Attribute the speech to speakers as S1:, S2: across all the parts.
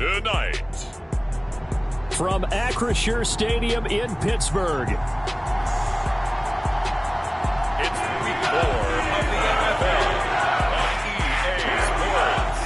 S1: tonight.
S2: From Acrisure Stadium in Pittsburgh,
S1: it's Week 4 of the NFL on EA Sports.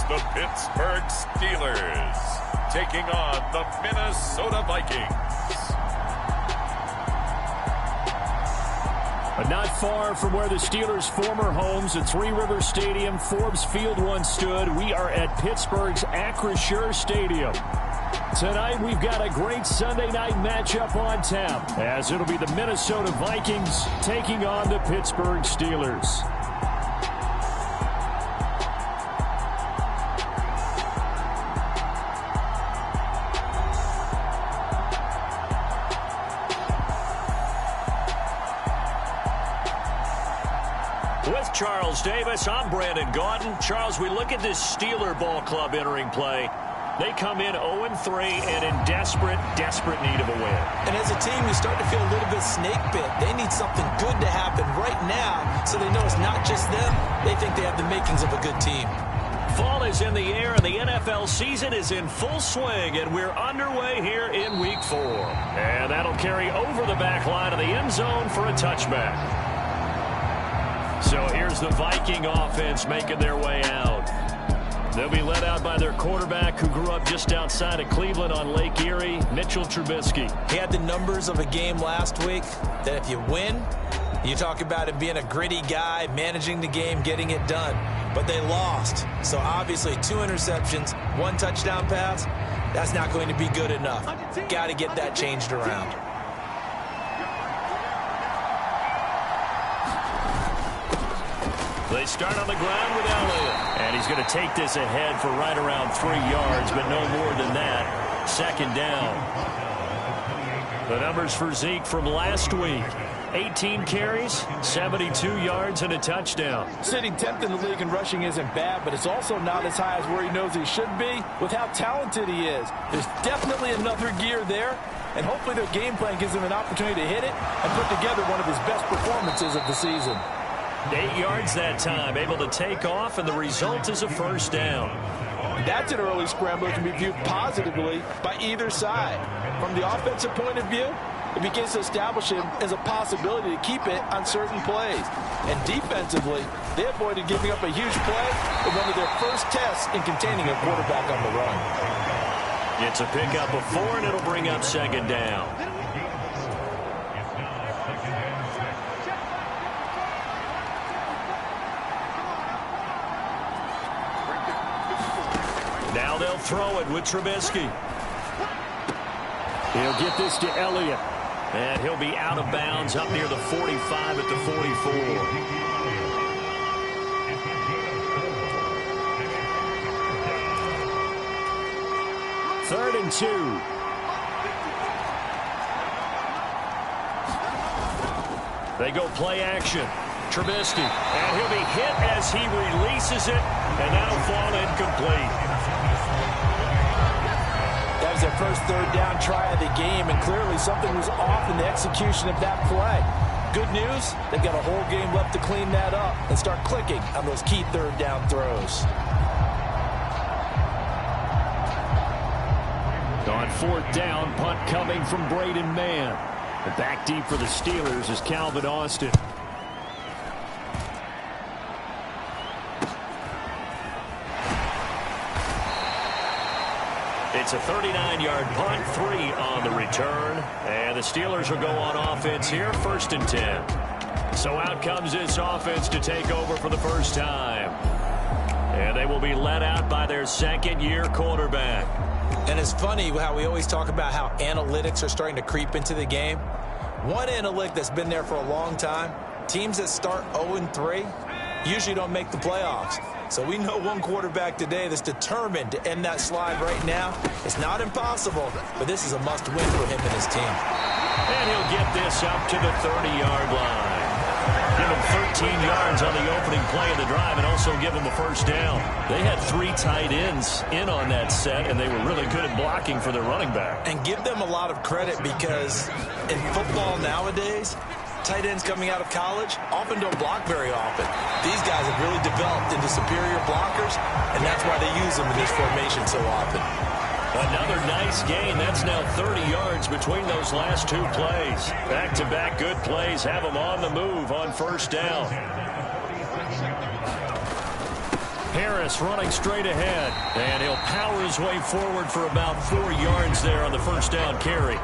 S1: The Pittsburgh Steelers taking on the Minnesota Vikings.
S2: But not far from where the Steelers' former homes at Three Rivers Stadium, Forbes Field once stood, we are at Pittsburgh's Acrisure Stadium. Tonight we've got a great Sunday night matchup on tap, as it'll be the Minnesota Vikings taking on the Pittsburgh Steelers. With Charles Davis, I'm Brandon Gaudin. Charles, we look at this Steeler ball club entering play. They come in 0-3 and in desperate need of a win.
S3: And as a team, you start to feel a little bit snake bit. They need something good to happen right now so they know it's not just them. They think they have the makings of a good team.
S2: Fall is in the air and the NFL season is in full swing, and we're underway here in Week 4. And that'll carry over the back line of the end zone for a touchback. So here's the Viking offense making their way out. They'll be led out by their quarterback who grew up just outside of Cleveland on Lake Erie, Mitchell Trubisky.
S3: He had the numbers of a game last week that if you win, you talk about him being a gritty guy, managing the game, getting it done. But they lost. So obviously 2 interceptions, 1 touchdown pass, that's not going to be good enough. Got to get that changed around.
S2: They start on the ground with Elliott. And he's going to take this ahead for right around 3 yards, but no more than that. 2nd down. The numbers for Zeke from last week. 18 carries, 72 yards, and a touchdown.
S4: Sitting 10th in the league in rushing isn't bad, but it's also not as high as where he knows he should be with how talented he is. There's definitely another gear there, and hopefully their game plan gives him an opportunity to hit it and put together one of his best performances of the season.
S2: 8 yards that time, able to take off, and the result is a 1st down.
S4: That's an early scramble that can be viewed positively by either side. From the offensive point of view, it begins to establish him as a possibility to keep it on certain plays. And defensively, they avoided giving up a huge play in one of their first tests in containing a quarterback on the run.
S2: It's a pickup of 4, and it'll bring up 2nd down. Now they'll throw it with Trubisky. He'll get this to Elliott. And he'll be out of bounds up near the 45 at the 44. Third and 2. They go play action. Trubisky. And he'll be hit as he releases it. And that'll fall incomplete.
S4: That was their first 3rd down try of the game, and clearly something was off in the execution of that play. Good news, they've got a whole game left to clean that up and start clicking on those key 3rd down throws.
S2: On 4th down, punt coming from Braden Mann. And back deep for the Steelers is Calvin Austin. It's a 39-yard punt, 3 on the return. And the Steelers will go on offense here, 1st and 10. So out comes this offense to take over for the first time. And they will be led out by their 2nd-year quarterback.
S3: And it's funny how we always talk about how analytics are starting to creep into the game. One analytic that's been there for a long time, teams that start 0-3 usually don't make the playoffs. So we know one quarterback today that's determined to end that slide right now. It's not impossible, but this is a must-win for him and his team.
S2: And he'll get this up to the 30-yard line. Give yards on the opening play of the drive and also give them a first down. They had 3 tight ends in on that set, and they were really good at blocking for their running back.
S3: And give them a lot of credit because in football nowadays, tight ends coming out of college often don't block very often. These guys have really developed into superior blockers, and that's why they use them in this formation so often.
S2: Another nice gain. That's now 30 yards between those last 2 plays. Back-to-back good plays have them on the move on first down. Harris running straight ahead, and he'll power his way forward for about 4 yards there on the first down carry.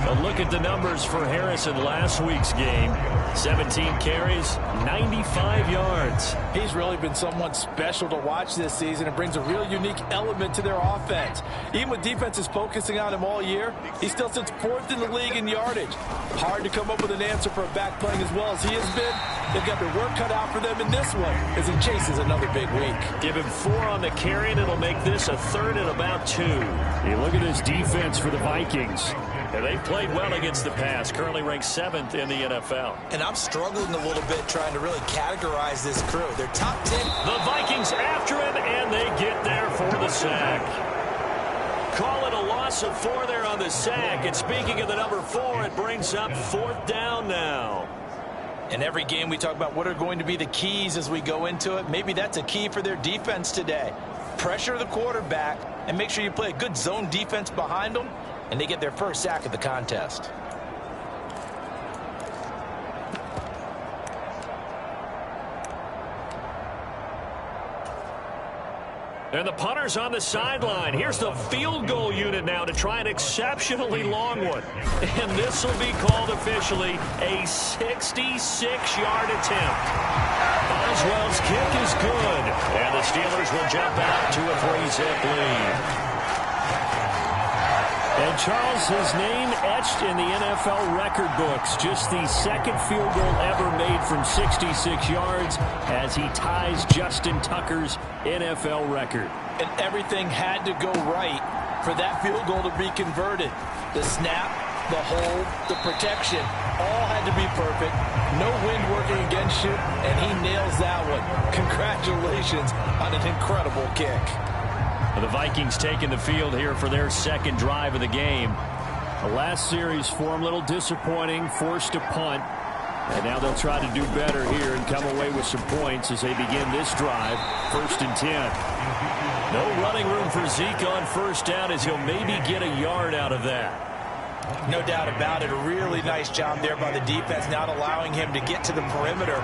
S2: A look at the numbers for Harris in last week's game. 17 carries, 95 yards.
S4: He's really been someone special to watch this season and brings a real unique element to their offense. Even with defenses focusing on him all year, he still sits 4th in the league in yardage. Hard to come up with an answer for a back playing as well as he has been. They've got their work cut out for them in this one as he chases another big week.
S2: Give him 4 on the carry, and it'll make this a 3rd and about 2. You look at this defense for the Vikings. And they've played well against the pass, currently ranked 7th in the NFL.
S3: And I'm struggling a little bit trying to really categorize this crew. They're top 10.
S2: The Vikings after him, and they get there for the sack. Call it a loss of 4 there on the sack. And speaking of the number 4, it brings up 4th down now.
S3: In every game we talk about what are going to be the keys as we go into it. Maybe that's a key for their defense today. Pressure the quarterback and make sure you play a good zone defense behind them, and they get their first sack of the contest.
S2: And the punter's on the sideline. Here's the field goal unit now to try an exceptionally long one. And this will be called officially a 66-yard attempt. Boswell's kick is good. And the Steelers will jump out to a 3-zip lead. And Charles, his name etched in the NFL record books. Just the 2nd field goal ever made from 66 yards as he ties Justin Tucker's NFL record.
S4: And everything had to go right for that field goal to be converted. The snap, the hold, the protection, all had to be perfect. No wind working against you, and he nails that one. Congratulations on an incredible kick.
S2: The Vikings taking the field here for their 2nd drive of the game. The last series for them a little disappointing, forced to punt. And now they'll try to do better here and come away with some points as they begin this drive. 1st and 10. No running room for Zeke on first down as he'll maybe get a yard out of that.
S3: No doubt about it. A really nice job there by the defense, not allowing him to get to the perimeter.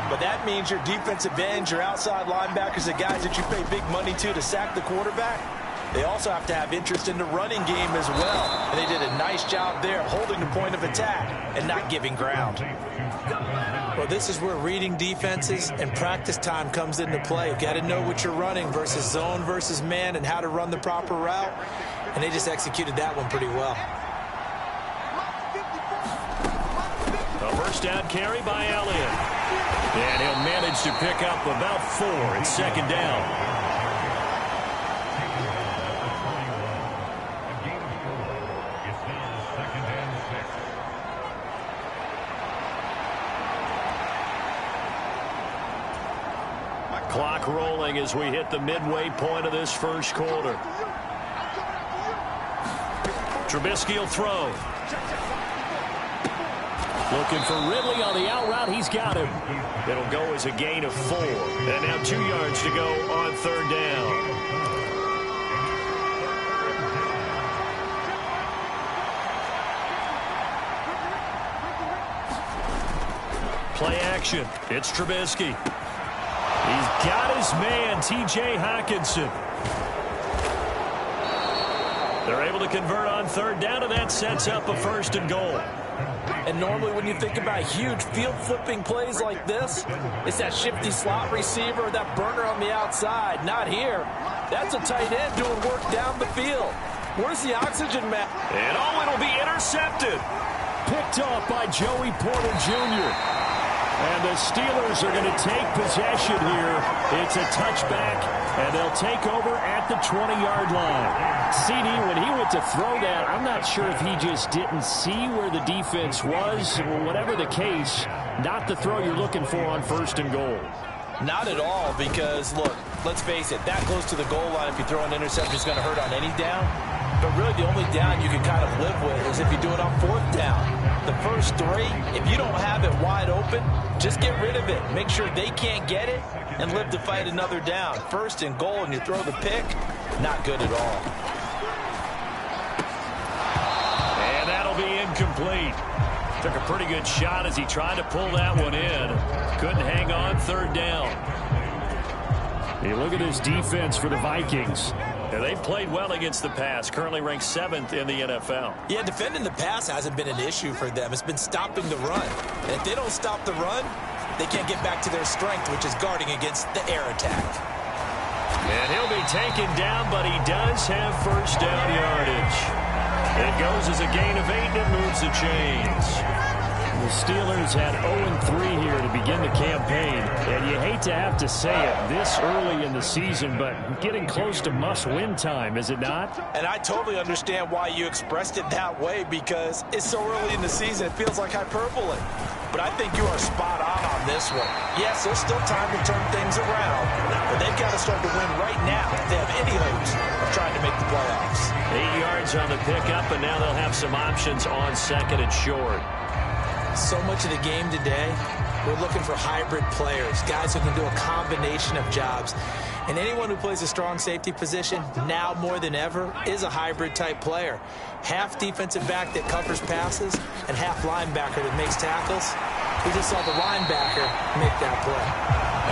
S3: But that means your defensive ends, your outside linebackers, the guys that you pay big money to sack the quarterback, they also have to have interest in the running game as well. And they did a nice job there holding the point of attack and not giving ground. Well, this is where reading defenses and practice time comes into play. You've got to know what you're running versus zone versus man and how to run the proper route. And they just executed that one pretty well.
S2: A first down carry by Elliott. And he'll manage to pick up about 4 at 2nd down. Clock rolling as we hit the midway point of this 1st quarter. Trubisky will throw. Looking for Ridley on the out route. He's got him. It'll go as a gain of 4. And now 2 yards to go on 3rd down. Play action. It's Trubisky. He's got his man, T.J. Hockenson. They're able to convert on 3rd down, and that sets up a 1st and goal.
S4: And normally when you think about huge field-flipping plays like this, it's that shifty slot receiver, that burner on the outside. Not here. That's a tight end doing work down the field. Where's the oxygen map?
S2: And it'll be intercepted. Picked off by Joey Porter Jr. And the Steelers are going to take possession here. It's a touchback, and they'll take over at the 20-yard line. CD, when he went to throw that, I'm not sure if he just didn't see where the defense was. Whatever the case, not the throw you're looking for on 1st and goal.
S3: Not at all, because, look, let's face it, that goes to the goal line. If you throw an interception, it's going to hurt on any down. But really, the only down you can kind of live with is if you do it on 4th down. The first 3, if you don't have it wide open, just get rid of it. Make sure they can't get it and live to fight another down. 1st and goal, and you throw the pick, not good at all.
S2: And that'll be incomplete. Took a pretty good shot as he tried to pull that one in. Couldn't hang on 3rd down. Hey, look at this defense for the Vikings. Yeah, they've played well against the pass, currently ranked 7th in the NFL.
S3: Yeah, defending the pass hasn't been an issue for them. It's been stopping the run. And if they don't stop the run, they can't get back to their strength, which is guarding against the air attack.
S2: And he'll be taken down, but he does have 1st down yardage. It goes as a gain of 8, and it moves the chains. The Steelers had 0-3 here to begin the campaign, and you hate to have to say it this early in the season, but getting close to must-win time, is it not?
S3: And I totally understand why you expressed it that way, because it's so early in the season, it feels like hyperbole. But I think you are spot on this one. Yes, there's still time to turn things around, but they've got to start to win right now if they have any hopes of trying to make the playoffs.
S2: 8 yards on the pickup, and now they'll have some options on 2nd and short.
S3: So much of the game today, we're looking for hybrid players, guys who can do a combination of jobs. And anyone who plays a strong safety position, now more than ever, is a hybrid-type player. Half defensive back that covers passes and half linebacker that makes tackles. We just saw the linebacker make that play.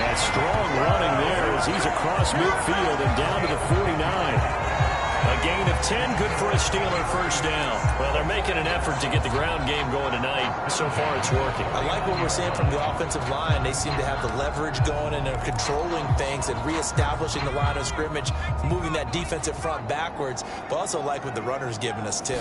S2: And strong running there as he's across midfield and down to the 49. A gain of 10, good for a Steeler 1st down. Well, they're making an effort to get the ground game going tonight. So far, it's working.
S3: I like what we're seeing from the offensive line. They seem to have the leverage going, and they're controlling things and reestablishing the line of scrimmage, moving that defensive front backwards. But also like what the runner's giving us, too.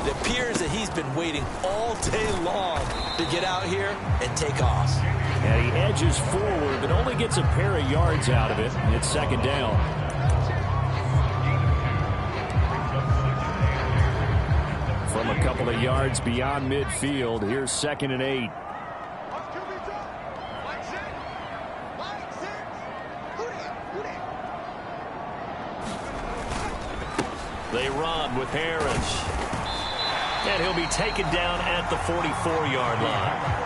S3: It appears that he's been waiting all day long to get out here and take off.
S2: And he edges forward, but only gets a pair of yards out of it. It's 2nd down. From a couple of yards beyond midfield, here's 2nd and 8. They run with Harris. And he'll be taken down at the 44-yard line.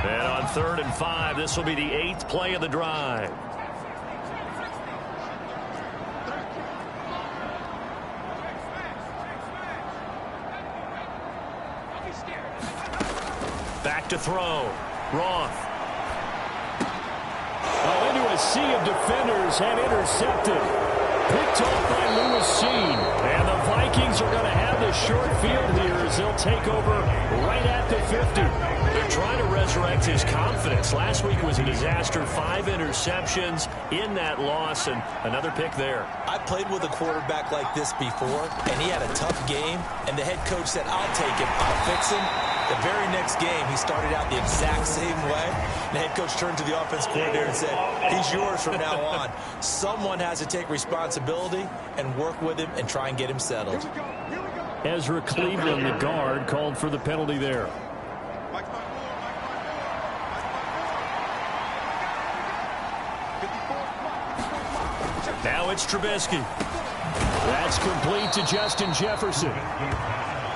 S2: And on 3rd and 5, this will be the 8th play of the drive. Back to throw. Roth. Oh, into a sea of defenders and intercepted. Picked off by Lewis Seen. And the Vikings are going to have the short field here as they'll take over right at the 50. They're trying to resurrect his confidence. Last week was a disaster. 5 interceptions in that loss, and another pick there.
S3: I played with a quarterback like this before, and he had a tough game, and the head coach said, I'll take him, I'll fix him. The very next game, he started out the exact same way. The head coach turned to the offense coordinator and said, he's yours from now on. Someone has to take responsibility and work with him and try and get him settled.
S2: Ezra Cleveland, the guard, called for the penalty there. Now it's Trubisky. That's complete to Justin Jefferson.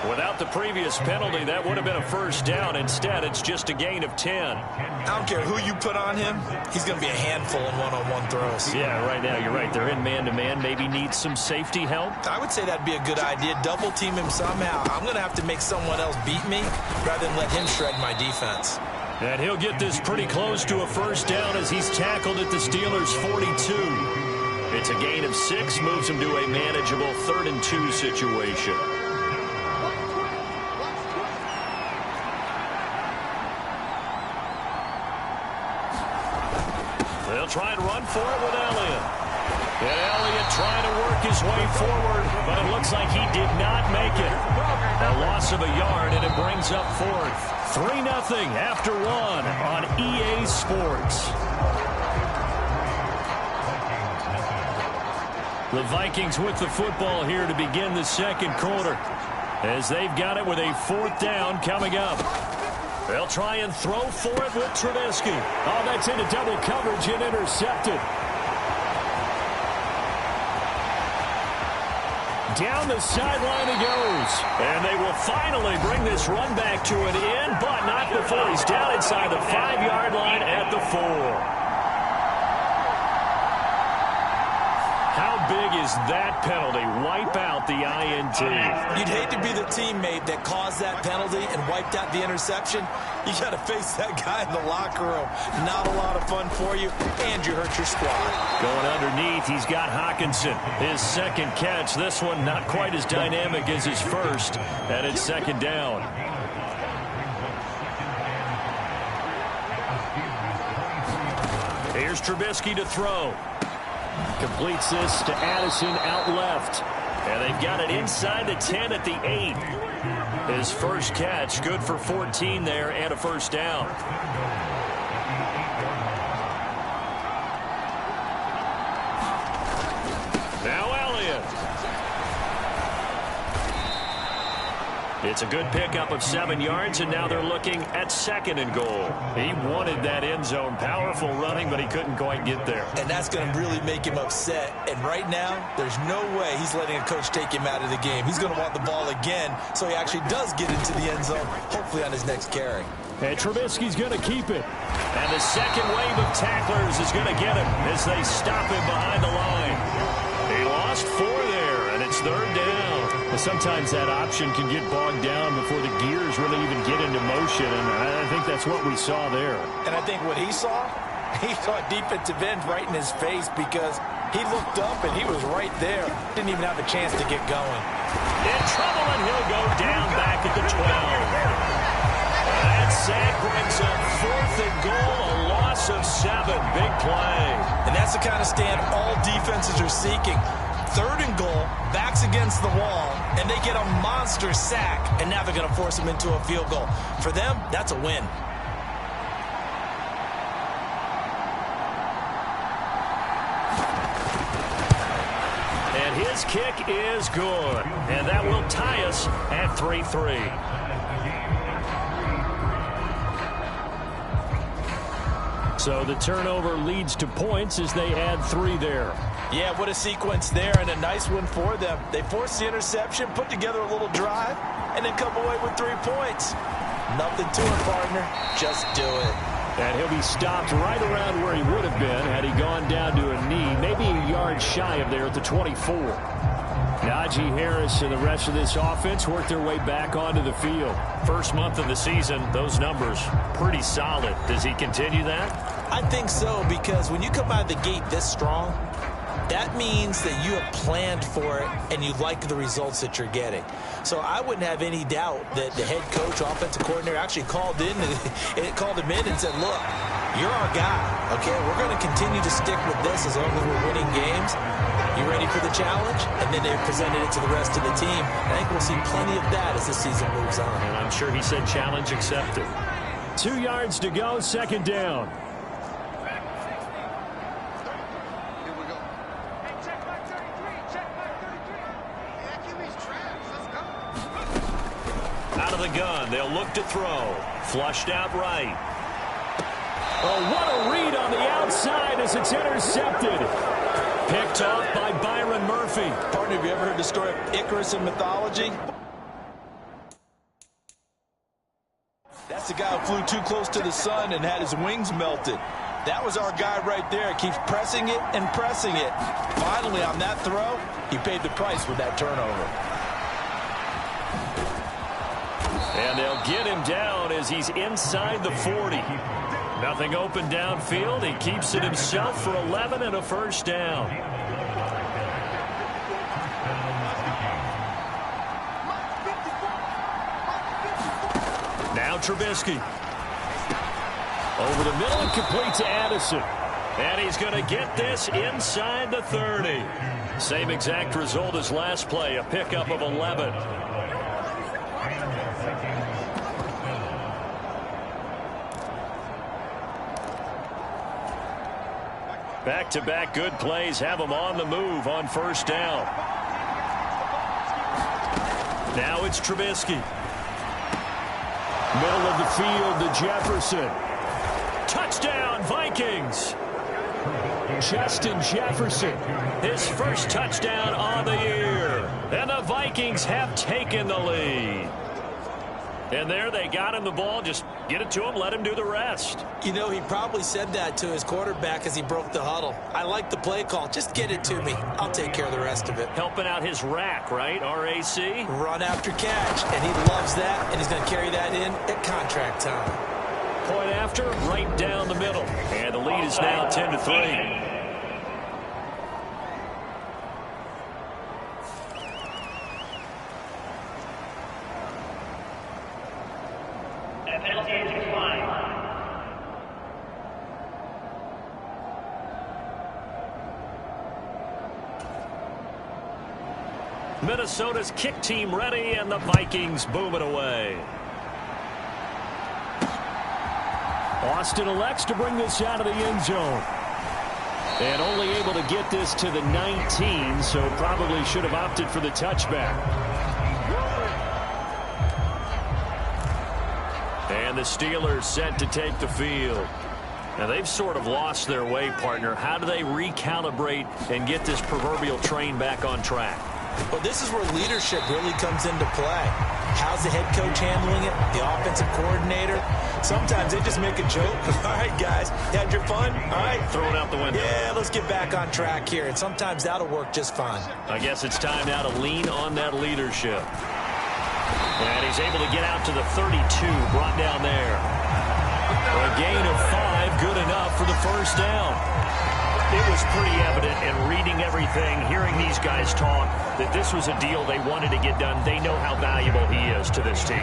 S2: Without the previous penalty, that would have been a 1st down. Instead, it's just a gain of 10.
S3: I don't care who you put on him. He's going to be a handful in one-on-one throws.
S2: Yeah, right now, you're right. They're in man-to-man. Maybe needs some safety help.
S3: I would say that'd be a good idea. Double team him somehow. I'm going to have to make someone else beat me rather than let him shred my defense.
S2: And he'll get this pretty close to a 1st down as he's tackled at the Steelers' 42. It's a gain of 6, moves him to a manageable 3rd and 2 situation. They'll try and run for it with Elliott. And Elliott trying to work his way forward, but it looks like he did not make it. A loss of a yard, and it brings up fourth. 3-0 after one on EA Sports. The Vikings with the football here to begin the second quarter, as they've got it with a fourth down coming up. They'll try and throw for it with Trubisky. Oh, that's into double coverage and intercepted. Down the sideline he goes. And they will finally bring this run back to an end, but not before he's down inside the 5-yard line at the 4. How big is that penalty? Wipe out the INT.
S3: You'd hate to be the teammate that caused that penalty and wiped out the interception. You got to face that guy in the locker room. Not a lot of fun for you, and you hurt your squad.
S2: Going underneath, he's got Hockenson. His second catch. This one not quite as dynamic as his first, and it's second down. Here's Trubisky to throw. Completes this to Addison out left. And they've got it inside the 10 at the 8. His first catch, good for 14 there and a first down. Now Elliott. It's a good pickup of 7 yards, and now they're looking at 2nd and goal. He wanted that end zone. Powerful running, but he couldn't quite get there.
S3: And that's going to really make him upset. And right now, there's no way he's letting a coach take him out of the game. He's going to want the ball again, so he actually does get into the end zone, hopefully on his next carry.
S2: And Trubisky's going to keep it. And the second wave of tacklers is going to get him as they stop him behind the line. He lost 4 there, and it's 3rd down. Sometimes that option can get bogged down before the gears really even get into motion, and I think that's what we saw there.
S3: And I think what he saw a defensive end right in his face, because he looked up and he was right there. Didn't even have a chance to get going.
S2: In trouble, and he'll go down back at the 12. That sack brings up 4th and goal, a loss of 7. Big play.
S3: And that's the kind of stand all defenses are seeking. 3rd and goal, backs against the wall, and they get a monster sack, and now they're going to force him into a field goal. For them, that's a win.
S2: And his kick is good, and that will tie us at 3-3. So the turnover leads to points as they add 3 there.
S3: Yeah, what a sequence there, and a nice one for them. They forced the interception, put together a little drive, and then come away with 3 points. Nothing to it, partner. Just do it.
S2: And he'll be stopped right around where he would have been had he gone down to a knee, maybe a yard shy of there at the 24. Najee Harris and the rest of this offense work their way back onto the field. First month of the season, those numbers pretty solid. Does he continue that?
S3: I think so, because when you come out of the gate this strong, that means that you have planned for it and you like the results that you're getting. So I wouldn't have any doubt that the head coach, offensive coordinator, actually called him in and said, look, you're our guy, okay? We're going to continue to stick with this as long as we're winning games. You ready for the challenge? And then they presented it to the rest of the team. I think we'll see plenty of that as the season moves on.
S2: And I'm sure he said challenge accepted. 2 yards to go, 2nd down. Out of the gun, they'll look to throw. Flushed out right. Oh, what a read on the outside as it's intercepted. Picked off by Byron Murphy.
S3: Partner, have you ever heard the story of Icarus in mythology? That's the guy who flew too close to the sun and had his wings melted. That was our guy right there. Keeps pressing it and pressing it. Finally, on that throw, he paid the price with that turnover.
S2: And they'll get him down as he's inside the 40. Nothing open downfield. He keeps it himself for 11 and a first down. Now Trubisky. Over the middle and complete to Addison. And he's going to get this inside the 30. Same exact result as last play, a pickup of 11. Back-to-back good plays have them on the move on first down. Now it's Trubisky. Middle of the field to Jefferson. Touchdown, Vikings. Justin Jefferson. His first touchdown on the year. And the Vikings have taken the lead. And there they got him the ball. Just get it to him, let him do the rest.
S3: You know, he probably said that to his quarterback as he broke the huddle. I like the play call. Just get it to me. I'll take care of the rest of it.
S2: Helping out his rack, right? R-A-C?
S3: Run after catch. And he loves that, and he's going to carry that in at contract time.
S2: Point after, right down the middle. And the lead is now 10-3. Minnesota's kick team ready, and the Vikings boom it away. Austin elects to bring this out of the end zone. And only able to get this to the 19, so probably should have opted for the touchback. And the Steelers set to take the field. Now, they've sort of lost their way, partner. How do they recalibrate and get this proverbial train back on track?
S3: Well, this is where leadership really comes into play. How's the head coach handling it? The offensive coordinator? Sometimes they just make a joke. All right, guys, you had your fun? All right.
S2: Throw it out the window.
S3: Yeah, let's get back on track here. And sometimes that'll work just fine.
S2: I guess it's time now to lean on that leadership. And he's able to get out to the 32, brought down there. A gain of 5, good enough for the first down. It was pretty evident in reading everything, hearing these guys talk, that this was a deal they wanted to get done. They know how valuable he is to this team.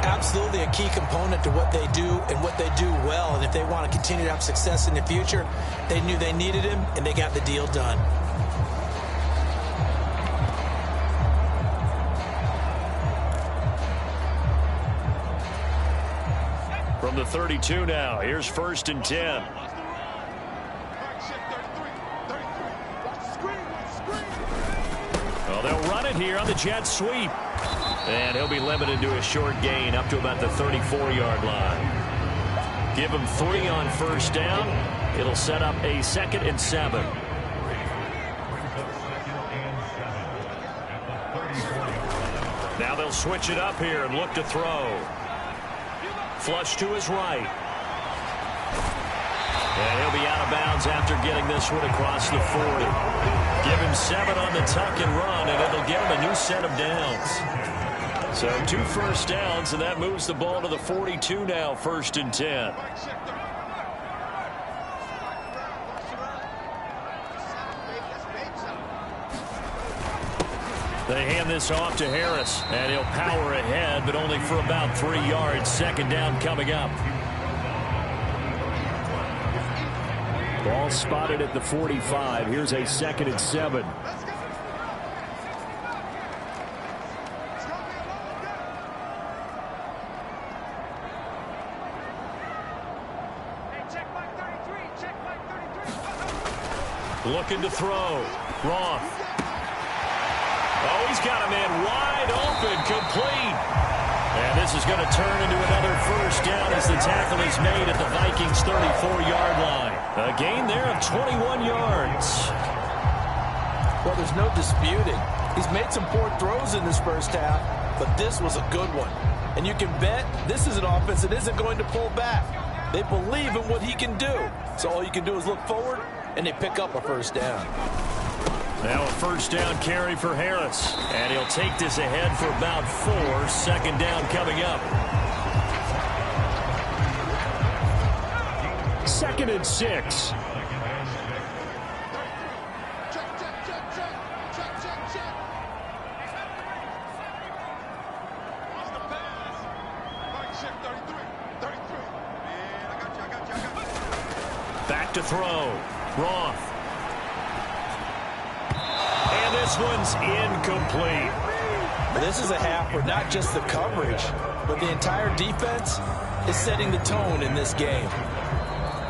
S3: Absolutely a key component to what they do and what they do well. And if they want to continue to have success in the future, they knew they needed him, and they got the deal done.
S2: From the 32 now, here's 1st and 10. Well, they'll run it here on the jet sweep. And he'll be limited to a short gain up to about the 34-yard line. Give him 3 on first down. It'll set up a 2nd and 7. Now they'll switch it up here and look to throw. Flush to his right. And he'll be out of bounds after getting this one across the 40. Give him 7 on the tuck and run, and it'll give him a new set of downs. So 2 first downs, and that moves the ball to the 42 now, 1st and 10. They hand this off to Harris, and he'll power ahead, but only for about 3 yards. 2nd down coming up. Ball spotted at the 45. Here's a 2nd and 7. Looking to throw. Roth. Oh, he's got a man wide open, complete. And this is going to turn into another first down as the tackle is made at the Vikings' 34-yard line. A gain there of 21 yards.
S4: Well, there's no disputing. He's made some poor throws in this first half, but this was a good one. And you can bet this is an offense that isn't going to pull back. They believe in what he can do. So all you can do is look forward, and they pick up a first down.
S2: Now a first down carry for Harris. And he'll take this ahead for about 4. 2nd down coming up. 2nd and 6. Back to throw. Roth. this one's incomplete.
S4: This is a half where not just the coverage, but the entire defense is setting the tone in this game.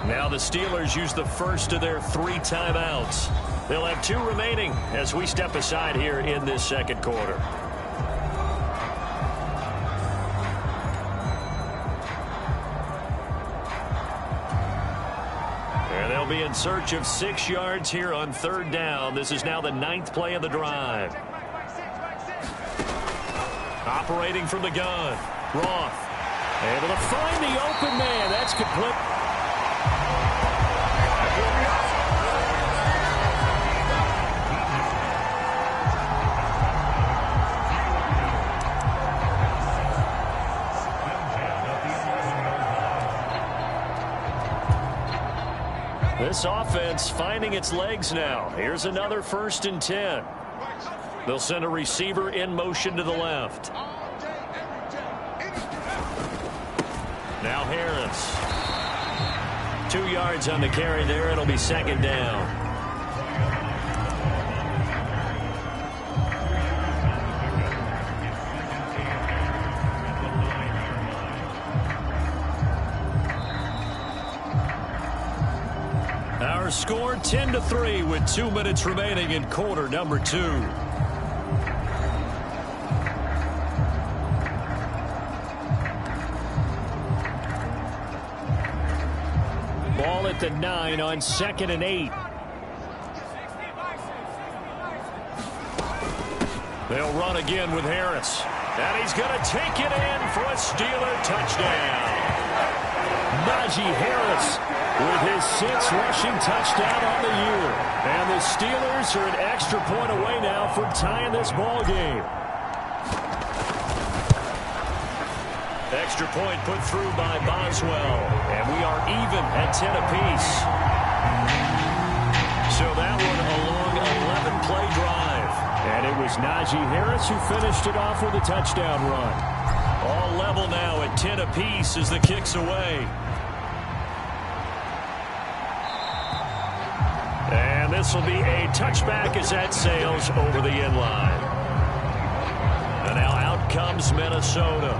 S2: Now the Steelers use the first of their 3 timeouts. They'll have 2 remaining as we step aside here in this second quarter. And they'll be in search of 6 yards here on 3rd down. This is now the 9th play of the drive. Operating from the gun, Roth. Able to find the open man. That's complete. This offense finding its legs now. Here's another 1st and 10. They'll send a receiver in motion to the left. Now Harris. 2 yards on the carry there. It'll be 2nd down. Our score 10-3 with 2 minutes remaining in quarter number 2. Ball at the 9 on 2nd and 8. They'll run again with Harris. And he's going to take it in for a Steeler touchdown. Najee Harris with his 6th rushing touchdown on the year. And the Steelers are an extra point away now from tying this ball game. Extra point put through by Boswell. And we are even at 10 apiece. So that one a long 11-play drive. And it was Najee Harris who finished it off with a touchdown run. All level now at 10 apiece as the kick's away. And this will be a touchback as that sails over the end line. And now out comes Minnesota.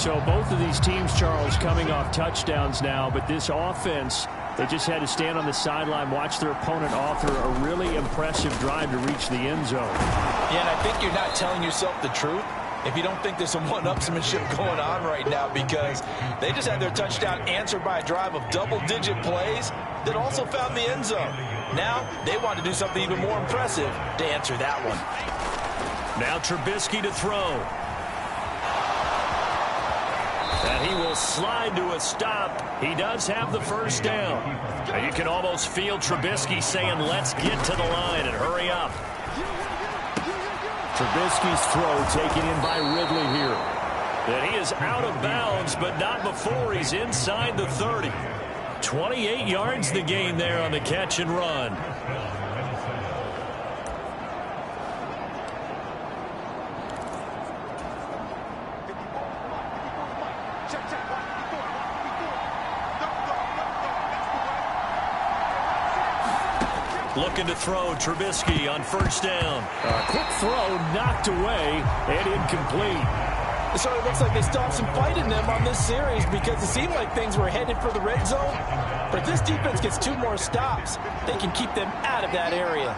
S2: So both of these teams, Charles, coming off touchdowns now, but this offense, they just had to stand on the sideline, watch their opponent author a really impressive drive to reach the end zone.
S4: Yeah, and I think you're not telling yourself the truth if you don't think there's some one-upsmanship going on right now, because they just had their touchdown answered by a drive of double-digit plays that also found the end zone. Now they want to do something even more impressive to answer that one.
S2: Now Trubisky to throw. And he will slide to a stop. He does have the 1st down. And you can almost feel Trubisky saying, let's get to the line and hurry up. Trubisky's throw taken in by Ridley here. And he is out of bounds, but not before he's inside the 30. 28 yards the gain there on the catch and run. Looking to throw, Trubisky on 1st down. A quick throw knocked away and incomplete.
S4: So it looks like they still have some fight in them on this series, because it seemed like things were headed for the red zone. But if this defense gets 2 more stops, they can keep them out of that area.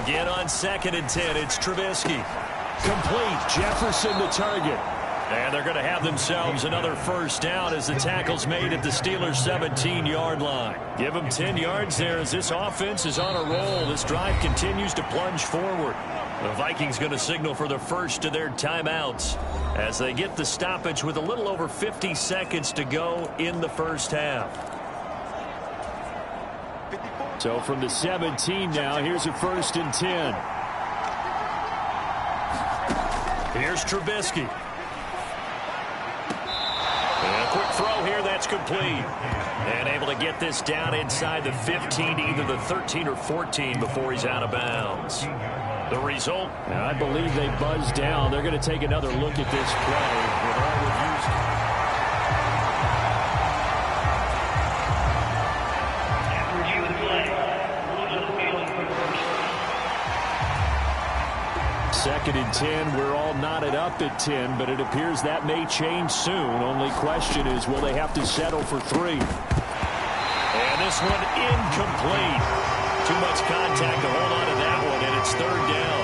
S2: Again on 2nd and 10, it's Trubisky. Complete, Jefferson the target. And they're going to have themselves another 1st down as the tackle's made at the Steelers' 17-yard line. Give them 10 yards there as this offense is on a roll. This drive continues to plunge forward. The Vikings going to signal for the first of their timeouts as they get the stoppage with a little over 50 seconds to go in the 1st half. So from the 17 now, here's a 1st and 10. Here's Trubisky. And a quick throw here, that's complete. And able to get this down inside the 15 to either the 13 or 14 before he's out of bounds. The result? I believe they buzzed down. They're going to take another look at this play with all reviews.
S5: Review the play.
S2: 2nd and 10. We're all knotted up at 10, but it appears that may change soon. Only question is, will they have to settle for 3? And this one incomplete. Too much contact to hold on to that one, and it's 3rd down.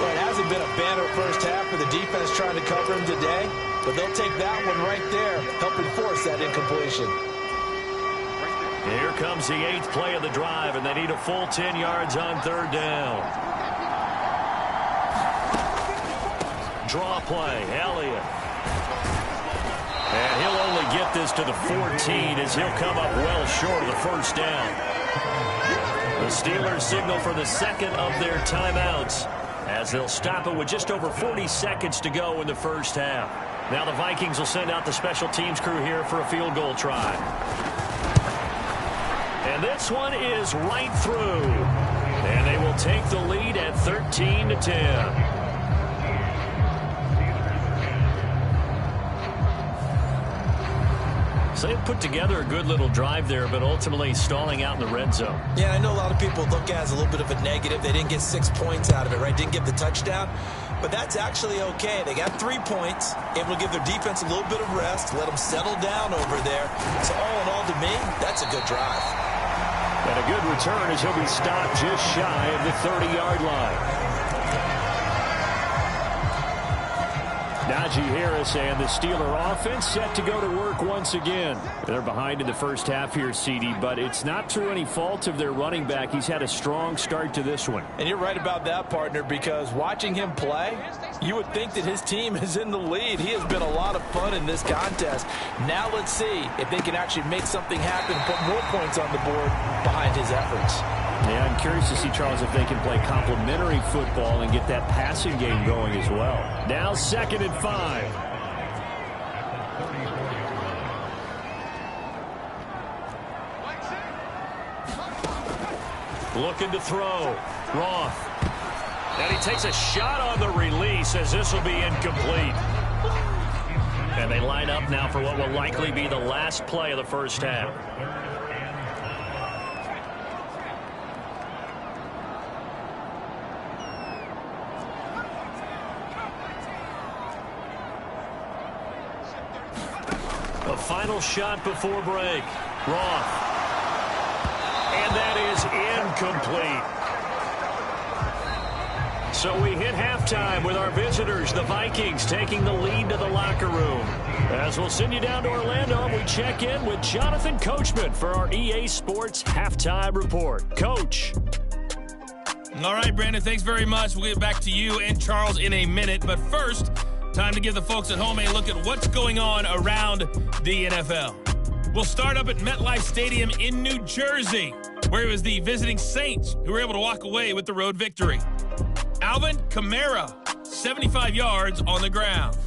S3: Well, it hasn't been a banner first half for the defense trying to cover him today, but they'll take that one right there, helping force that incompletion.
S2: Here comes the 8th play of the drive, and they need a full 10 yards on 3rd down. Draw play, Elliott. And he'll only get this to the 14 as he'll come up well short of the 1st down. The Steelers signal for the 2nd of their timeouts as they'll stop it with just over 40 seconds to go in the 1st half. Now the Vikings will send out the special teams crew here for a field goal try. And this one is right through. And they will take the lead at 13-10. So they put together a good little drive there, but ultimately stalling out in the red zone.
S3: Yeah, I know a lot of people look at it as a little bit of a negative. They didn't get 6 points out of it, right? Didn't get the touchdown. But that's actually okay. They got 3 points, able to give their defense a little bit of rest, let them settle down over there. So all in all, to me, that's a good drive.
S2: And a good return as he'll be stopped just shy of the 30-yard line. Najee Harris and the Steeler offense set to go to work once again. They're behind in the first half here, CD, but it's not through any fault of their running back. He's had a strong start to this one.
S4: And you're right about that, partner, because watching him play, you would think that his team is in the lead. He has been a lot of fun in this contest. Now let's see if they can actually make something happen, put more points on the board behind his efforts.
S2: Yeah, I'm curious to see, Charles, if they can play complementary football and get that passing game going as well. Now 2nd and 5. Looking to throw. Roth. And he takes a shot on the release as this will be incomplete. And they line up now for what will likely be the last play of the first half. A final shot before break. Roth. And that is incomplete. So we hit halftime with our visitors, the Vikings, taking the lead to the locker room. As we'll send you down to Orlando, we check in with Jonathan Coachman for our EA Sports Halftime Report. Coach.
S5: All right, Brandon, thanks very much. We'll get back to you and Charles in a minute. But first, time to give the folks at home a look at what's going on around the NFL. We'll start up at MetLife Stadium in New Jersey, where it was the visiting Saints who were able to walk away with the road victory. Alvin Kamara, 75 yards on the ground.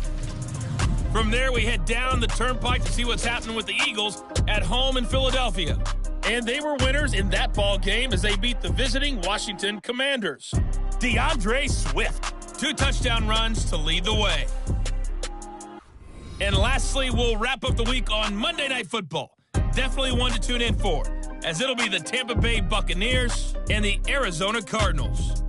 S5: From there, we head down the turnpike to see what's happening with the Eagles at home in Philadelphia. And they were winners in that ball game as they beat the visiting Washington Commanders. DeAndre Swift, 2 touchdown runs to lead the way. And lastly, we'll wrap up the week on Monday Night Football. Definitely one to tune in for, as it'll be the Tampa Bay Buccaneers and the Arizona Cardinals.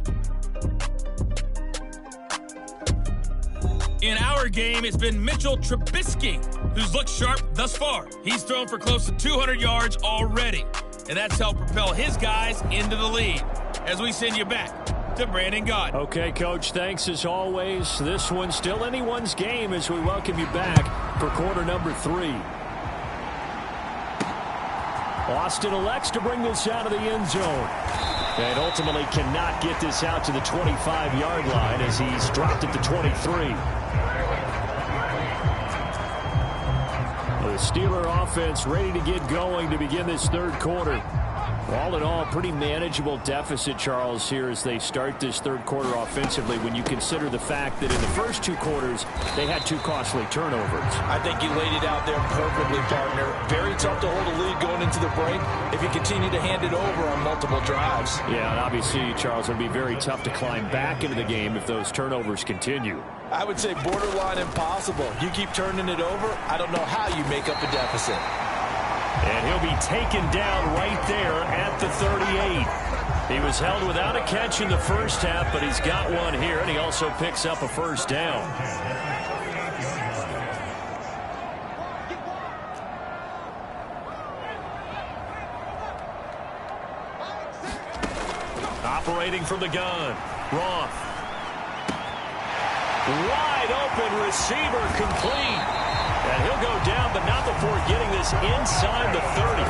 S5: In our game, it's been Mitchell Trubisky, who's looked sharp thus far. He's thrown for close to 200 yards already, and that's helped propel his guys into the lead. As we send you back to Brandon Gott.
S2: Okay, Coach, thanks as always. This one's still anyone's game as we welcome you back for quarter number 3. Austin elects to bring this out of the end zone. And ultimately cannot get this out to the 25-yard line as he's dropped at the 23. The Steeler offense ready to get going to begin this third quarter. All in all, pretty manageable deficit, Charles, here as they start this third quarter offensively when you consider the fact that in the first 2 quarters, they had 2 costly turnovers.
S4: I think you laid it out there perfectly, partner. Very tough to hold a lead going into the break if you continue to hand it over on multiple drives.
S2: Yeah, and obviously, Charles, it would be very tough to climb back into the game if those turnovers continue.
S4: I would say borderline impossible. You keep turning it over, I don't know how you make up a deficit.
S2: And he'll be taken down right there at the 38. He was held without a catch in the first half, but he's got one here, and he also picks up a first down. Operating from the gun, Roth. Wide open receiver, complete. And he'll go down, but not before getting this inside the 30.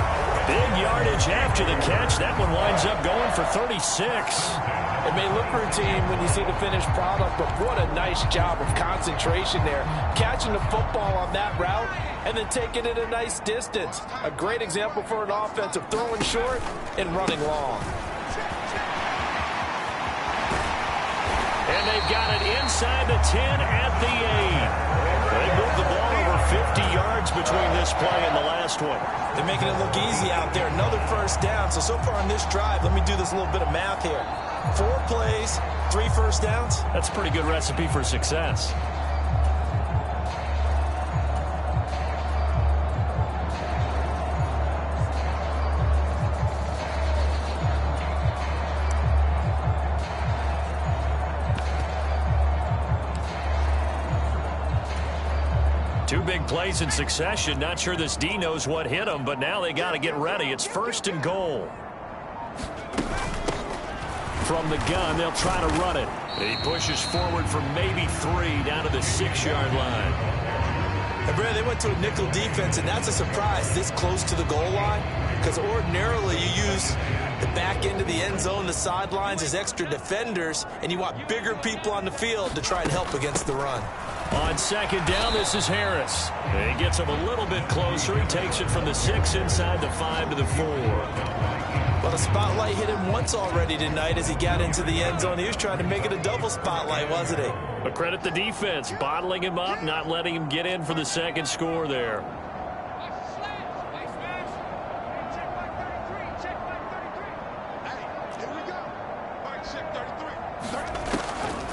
S2: Big yardage after the catch. That one winds up going for 36.
S4: It may look routine when you see the finished product, but what a nice job of concentration there. Catching the football on that route and then taking it a nice distance. A great example for an offense of throwing short and running long.
S2: And they've got it inside the 10 at the 8. They moved the ball over 50 yards between this play and the last one.
S3: They're making it look easy out there. Another first down. So far on this drive, let me do this little bit of math here. 4 plays, 3 first downs.
S2: That's a pretty good recipe for success. Two big plays in succession. Not sure this D knows what hit him, but now they got to get ready. It's 1st and goal. From the gun, they'll try to run it. He pushes forward for maybe 3 down to the 6-yard line.
S3: And Brad, they went to a nickel defense, and that's a surprise this close to the goal line, because ordinarily you use the back end of the end zone, the sidelines as extra defenders, and you want bigger people on the field to try and help against the run.
S2: On 2nd down, this is Harris. He gets him a little bit closer. He takes it from the 6 inside the 5 to the 4.
S3: Well, the spotlight hit him once already tonight as he got into the end zone. He was trying to make it a double spotlight, wasn't he?
S2: But credit the defense, bottling him up, not letting him get in for the 2nd score there.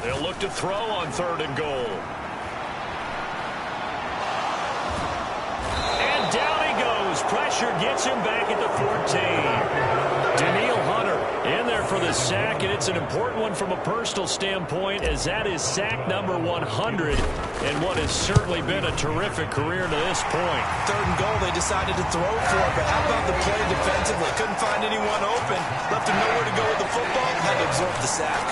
S2: They'll look to throw on 3rd and goal. And down he goes. Pressure gets him back at the 14. Daniil Hunter in there for the sack, and it's an important one from a personal standpoint, as that is sack number 100 and what has certainly been a terrific career to this point.
S3: 3rd and goal, they decided to throw for it, but how about the play defensively? Couldn't find anyone open, left him nowhere to go with the football, had to absorb the sack.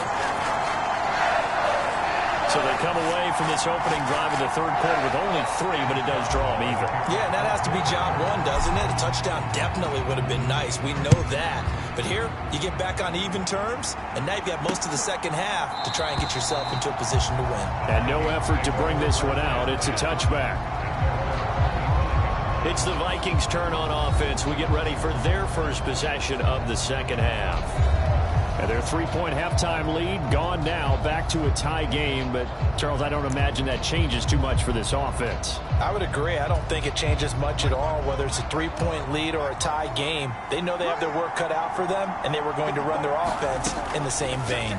S2: So they come away from this opening drive in the 3rd quarter with only 3, but it does draw them even.
S3: Yeah, and that has to be job 1, doesn't it? A touchdown definitely would have been nice. We know that. But here, you get back on even terms, and now you've got most of the 2nd half to try and get yourself into a position to win.
S2: And no effort to bring this one out. It's a touchback. It's the Vikings' turn on offense. We get ready for their first possession of the 2nd half. And their 3-point halftime lead gone now, back to a tie game. But, Charles, I don't imagine that changes too much for this offense.
S4: I would agree. I don't think it changes much at all, whether it's a 3-point lead or a tie game. They know they have their work cut out for them, and they were going to run their offense in the same vein.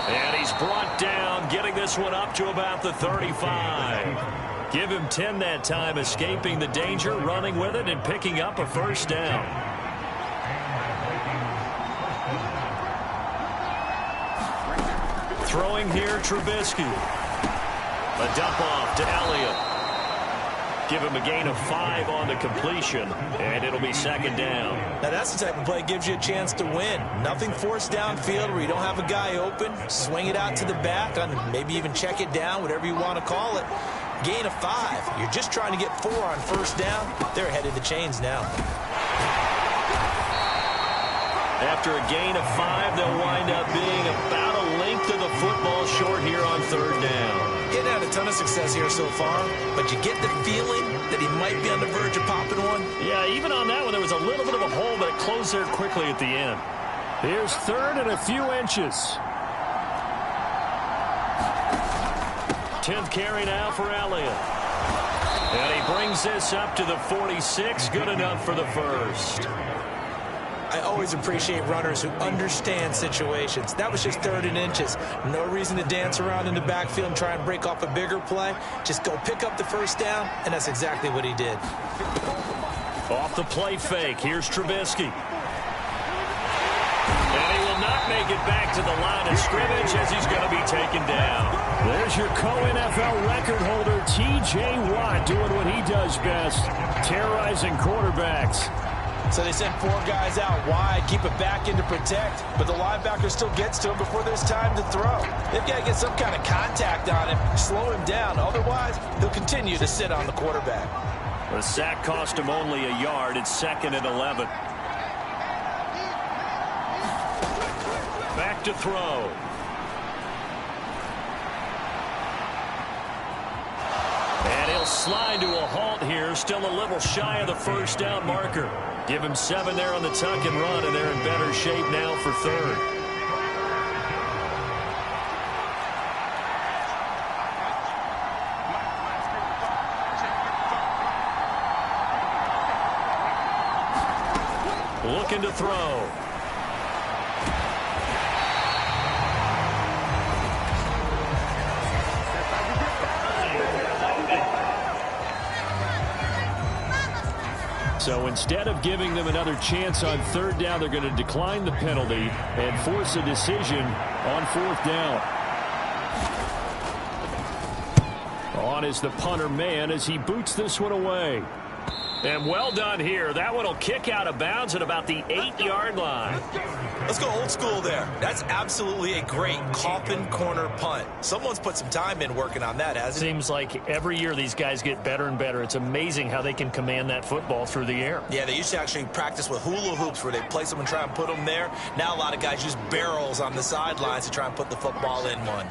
S2: And he's brought down, getting this one up to about the 35. Give him 10 that time, escaping the danger, running with it, and picking up a first down. Throwing here, Trubisky. A dump off to Elliott. Give him a gain of 5 on the completion, and it'll be 2nd down.
S3: Now that's the type of play that gives you a chance to win. Nothing forced downfield where you don't have a guy open. Swing it out to the back, on maybe even check it down, whatever you want to call it. Gain of 5. You're just trying to get 4 on first down. They're ahead of the chains now.
S2: After a gain of 5, they'll wind up being about a length of the football short here on 3rd down.
S3: Getting had a ton of success here so far, but you get the feeling that he might be on the verge of popping one.
S2: Yeah, even on that one, there was a little bit of a hole, but it closed there quickly at the end. Here's 3rd and a few inches. 10th carry now for Elliott. And he brings this up to the 46. Good enough for the first.
S3: I always appreciate runners who understand situations. That was just 3rd and inches. No reason to dance around in the backfield and try and break off a bigger play. Just go pick up the first down, and that's exactly what he did.
S2: Off the play fake, here's Trubisky. And he will not make it back to the line of scrimmage as he's going to be taken down. There's your co-NFL record holder, T.J. Watt, doing what he does best, terrorizing quarterbacks.
S3: So they send 4 guys out wide, keep it back in to protect, but the linebacker still gets to him before there's time to throw. They've got to get some kind of contact on him, slow him down. Otherwise, he'll continue to sit on the quarterback.
S2: The sack cost him only a yard. It's 2nd and 11. Back to throw. And he'll slide to a halt here, still a little shy of the first down marker. Give him 7 there on the tuck and run, and they're in better shape now for 3rd. Looking to throw. So instead of giving them another chance on 3rd down, they're going to decline the penalty and force a decision on 4th down. On is the punter man as he boots this one away. And well done here. That one will kick out of bounds at about the 8-yard line.
S3: Let's go old school there. That's absolutely a great coffin corner punt. Someone's put some time in working on that, hasn't it?
S2: Seems like every year these guys get better and better. It's amazing how they can command that football through the air.
S3: Yeah, they used to actually practice with hula hoops where they place them and try and put them there. Now a lot of guys use barrels on the sidelines to try and put the football in one.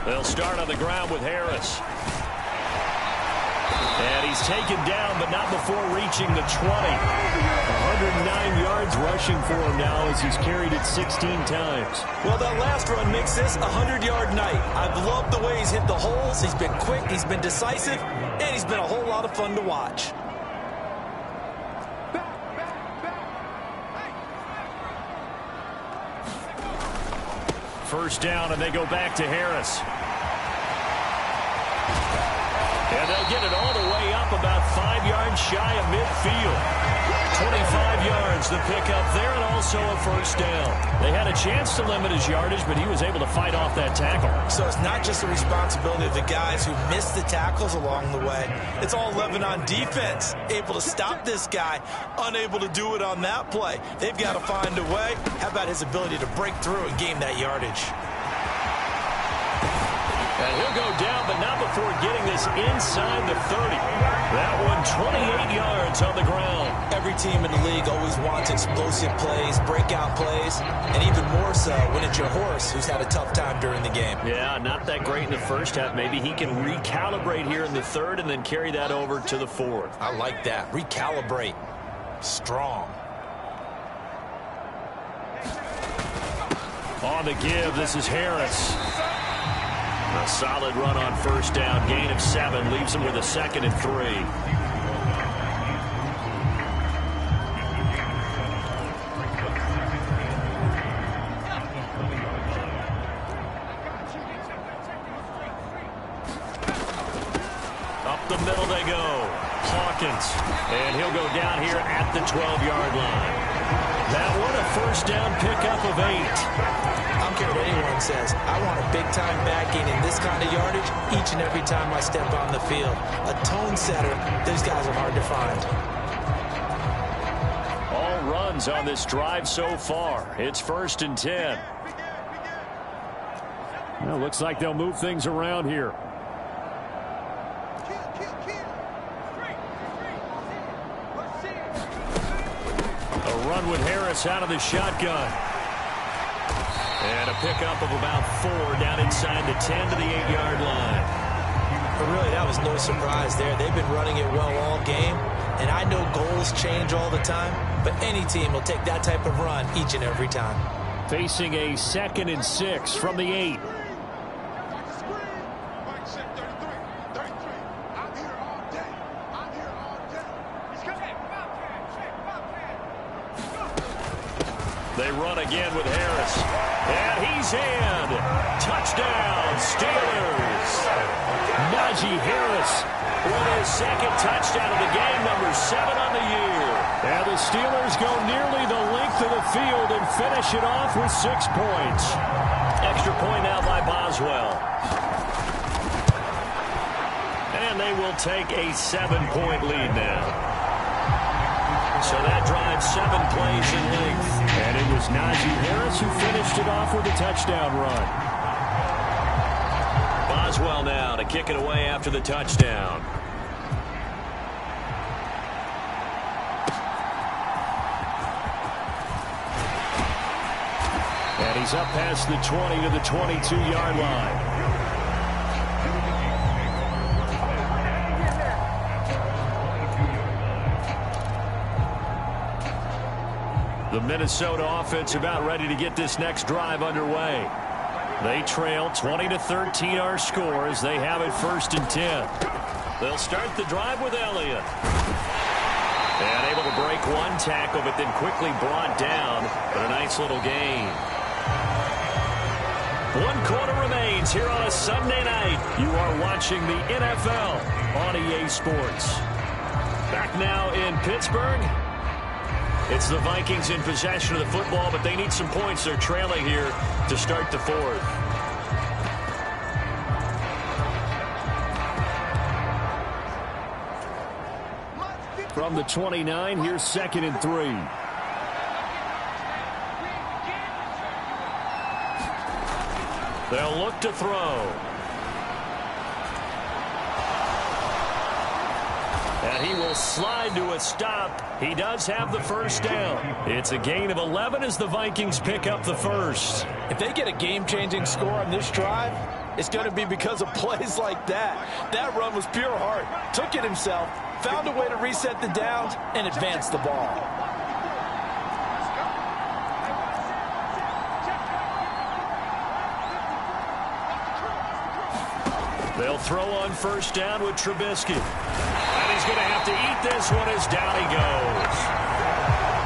S2: They'll start on the ground with Harris. And he's taken down, but not before reaching the 20. 109 yards rushing for him now as he's carried it 16 times.
S3: Well, that last run makes this a 100-yard night. I've loved the way he's hit the holes. He's been quick, he's been decisive, and he's been a whole lot of fun to watch.
S2: First down, and they go back to Harris. And they'll get it all the way up about 5 yards shy of midfield. 25 yards the pickup there, and also a first down. They had a chance to limit his yardage, but he was able to fight off that tackle.
S3: So it's not just the responsibility of the guys who missed the tackles along the way. It's all 11 on defense. Able to stop this guy, unable to do it on that play. They've got to find a way. How about his ability to break through and gain that yardage?
S2: And he'll go down, but not before getting this inside the 30. That one 28 yards on the ground.
S3: Every team in the league always wants explosive plays, breakout plays, and even more so when it's your horse who's had a tough time during the game.
S2: Yeah, not that great in the first half. Maybe he can recalibrate here in the 3rd and then carry that over to the 4th.
S3: I like that. Recalibrate. Strong.
S2: On the give, this is Harris. A solid run on first down. Gain of 7 leaves him with a 2nd and 3. Up the middle they go. Hawkins. And he'll go down here at the 12-yard line. That one a first down pickup of 8.
S3: I don't care what anyone says. I want a big-time back gaining this kind of yardage each and every time I step on the field. A tone setter, these guys are hard to find.
S2: All runs on this drive so far. It's 1st and 10. Well, looks like they'll move things around here. A run with Harris out of the shotgun. And a pickup of about 4 down inside the 10 to the 8-yard line.
S3: But really, that was no surprise there. They've been running it well all game. And I know goals change all the time, but any team will take that type of run each and every time.
S2: Facing a 2nd and 6 from the 8. They run again with Harris. And he's in. Touchdown, Steelers. Najee Harris with his second touchdown of the game, number 7 on the year.
S6: And the Steelers go nearly the length of the field and finish it off with 6 points.
S2: Extra point now by Boswell. And they will take a 7-point lead now. So that drives 7 plays in length.
S6: And it was Najee Harris who finished it off with a touchdown run.
S2: Boswell now to kick it away after the touchdown.
S6: And he's up past the 20 to the 22-yard line.
S2: The Minnesota offense about ready to get this next drive underway. They trail 20-13 our score as they have it 1st and 10. They'll start the drive with Elliott. And able to break one tackle, but then quickly brought down. But a nice little gain. 1 quarter remains here on a Sunday night. You are watching the NFL on EA Sports. Back now in Pittsburgh. It's the Vikings in possession of the football, but they need some points. They're trailing here to start the 4th.
S6: From the 29, here's 2nd and 3.
S2: They'll look to throw. And he will slide to a stop. He does have the 1st down. It's a gain of 11 as the Vikings pick up the 1st.
S4: If they get a game-changing score on this drive, it's going to be because of plays like that. That run was pure heart. Took it himself, found a way to reset the downs, and advance the ball.
S2: They'll throw on 1st down with Trubisky. And he's going to have to eat this one as down he goes.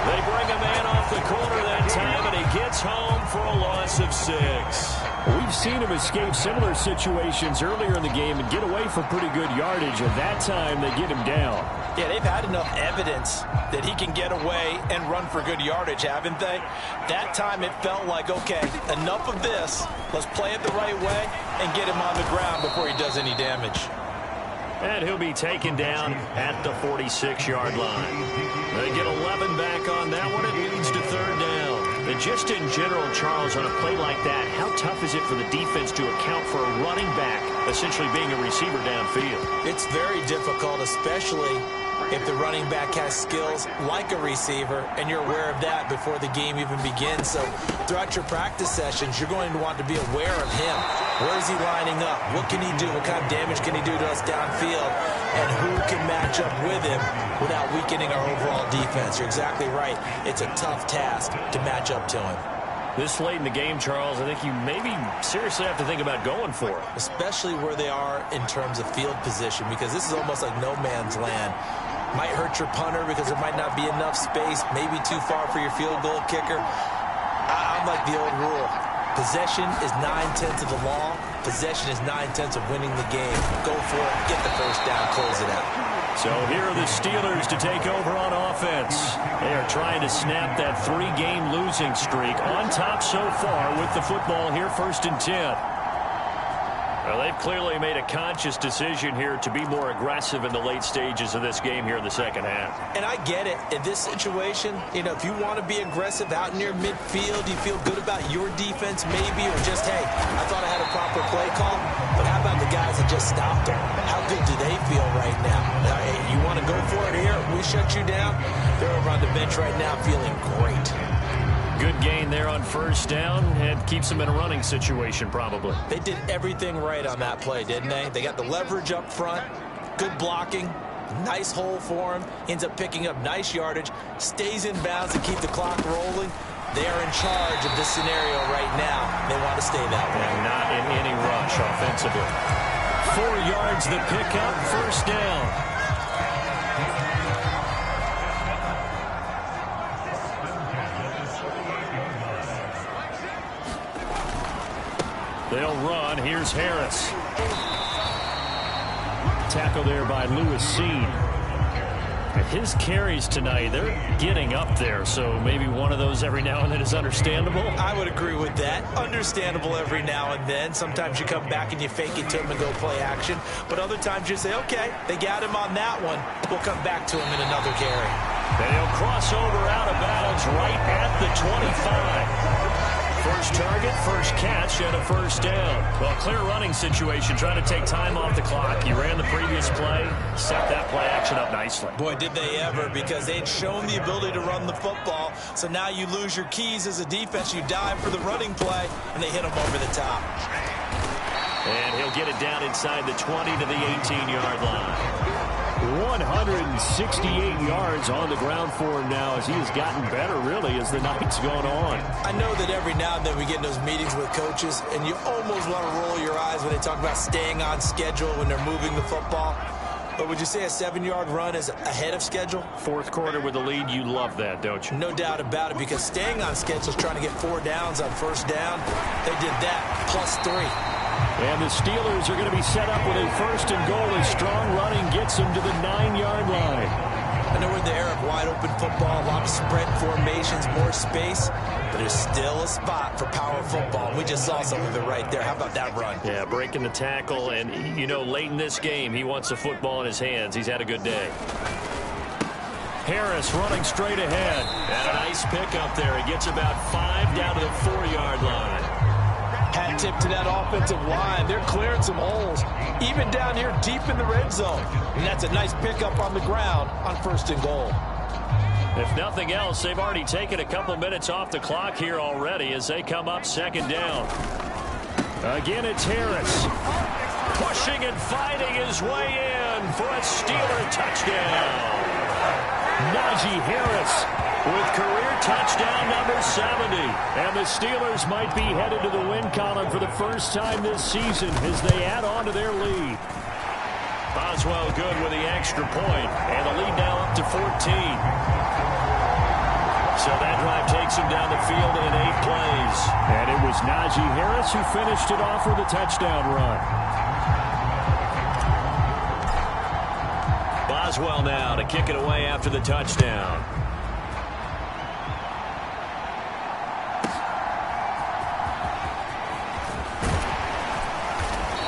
S2: They bring a man off the corner that time, and he gets home for a loss of 6.
S6: We've seen him escape similar situations earlier in the game and get away for pretty good yardage, and that time they get him down.
S4: Yeah, they've had enough evidence that he can get away and run for good yardage, haven't they? That time it felt like, okay, enough of this. Let's play it the right way and get him on the ground before he does any damage.
S2: And he'll be taken down at the 46-yard line. They get 11 back on that one. It leads to 3rd down. And just in general, Charles, on a play like that, how tough is it for the defense to account for a running back essentially being a receiver downfield?
S3: It's very difficult, especially if the running back has skills like a receiver, and you're aware of that before the game even begins. So throughout your practice sessions, you're going to want to be aware of him. Where is he lining up? What can he do? What kind of damage can he do to us downfield? And who can match up with him without weakening our overall defense? You're exactly right. It's a tough task to match up to him.
S2: This late in the game, Charles, I think you maybe seriously have to think about going for it.
S3: Especially where they are in terms of field position, because this is almost like no man's land. Might hurt your punter because there might not be enough space, maybe too far for your field goal kicker. I'm like the old rule. Possession is 9/10 of the law. Possession is 9/10 of winning the game. Go for it, get the 1st down, close it out.
S2: So here are the Steelers to take over on offense. They are trying to snap that 3-game losing streak on top so far with the football here 1st and 10. Well, they've clearly made a conscious decision here to be more aggressive in the late stages of this game here in the 2nd half.
S3: And I get it. In this situation, you know, if you want to be aggressive out near midfield, you feel good about your defense maybe, or just, hey, I thought I had a proper play call. But how about the guys that just stopped them? How good do they feel right now? Hey, you want to go for it here? We shut you down? They're over on the bench right now feeling great.
S2: Good gain there on 1st down, and keeps them in a running situation probably.
S3: They did everything right on that play, didn't they? They got the leverage up front, good blocking, nice hole for him, ends up picking up nice yardage, stays in bounds to keep the clock rolling. They are in charge of this scenario right now. They want to stay that way.
S2: And not in any rush offensively. 4 yards the pickup, 1st down. They'll run. Here's Harris.
S6: tackle there by Lewis Seen. His carries tonight, they're getting up there, so maybe one of those every now and then is understandable.
S3: I would agree with that. Understandable every now and then. Sometimes you come back and you fake it to him and go play action. But other times you say, okay, they got him on that one. We'll come back to him in another carry.
S2: And he'll cross over out of bounds right at the 25. First target, first catch, and a first down. Well, clear running situation, trying to take time off the clock. You ran the previous play, set that play action up nicely.
S3: Boy, did they ever, because they'd shown the ability to run the football. So now you lose your keys as a defense. You dive for the running play, and they hit him over the top.
S2: And he'll get it down inside the 20 to the 18-yard line.
S6: 168 yards on the ground for him now as he has gotten better, really, as the night's gone on.
S3: I know that every now and then we get in those meetings with coaches, and you almost want to roll your eyes when they talk about staying on schedule when they're moving the football. But would you say a 7-yard run is ahead of schedule?
S2: Fourth quarter with the lead, you love that, don't you?
S3: No doubt about it, because staying on schedule is trying to get 4 downs on first down. They did that, +3.
S6: And the Steelers are going to be set up with a first and goal as strong running gets them to the 9-yard line.
S3: I know we're in the era of wide-open football, a lot of spread formations, more space, but there's still a spot for power football. We just saw some of it right there. How about that run?
S2: Yeah, breaking the tackle, and, you know, late in this game, he wants the football in his hands. He's had a good day.
S6: Harris running straight ahead.
S2: And a nice pickup there. He gets about 5 down to the 4-yard line.
S4: Hat tip to that offensive line. They're clearing some holes, even down here deep in the red zone. And that's a nice pickup on the ground on first and goal.
S2: If nothing else, they've already taken a couple minutes off the clock here already as they come up second down.
S6: Again, it's Harris.
S2: Pushing and fighting his way in for a Steeler touchdown.
S6: Najee Harris with career touchdown number 70. And the Steelers might be headed to the win column for the first time this season as they add on to their lead.
S2: Boswell good with the extra point, and the lead now up to 14. So that drive takes him down the field in 8 plays.
S6: And it was Najee Harris who finished it off with a touchdown run.
S2: Boswell now to kick it away after the touchdown.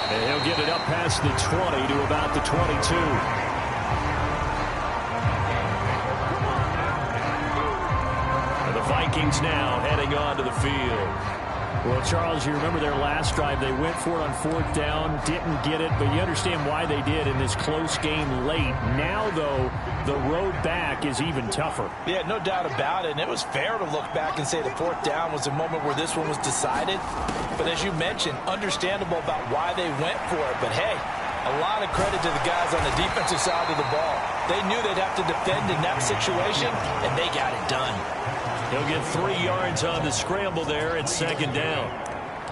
S6: And he'll get it up past the 20 to about the 22.
S2: And the Vikings now heading on to the field.
S6: Well, Charles, you remember their last drive. They went for it on 4th down, didn't get it, but you understand why they did in this close game late. Now, though, the road back is even tougher.
S4: Yeah, no doubt about it. And it was fair to look back and say the 4th down was the moment where this one was decided. But as you mentioned, understandable about why they went for it. But, hey, a lot of credit to the guys on the defensive side of the ball. They knew they'd have to defend in that situation, and they got it done.
S2: He'll get 3 yards on the scramble there at second down.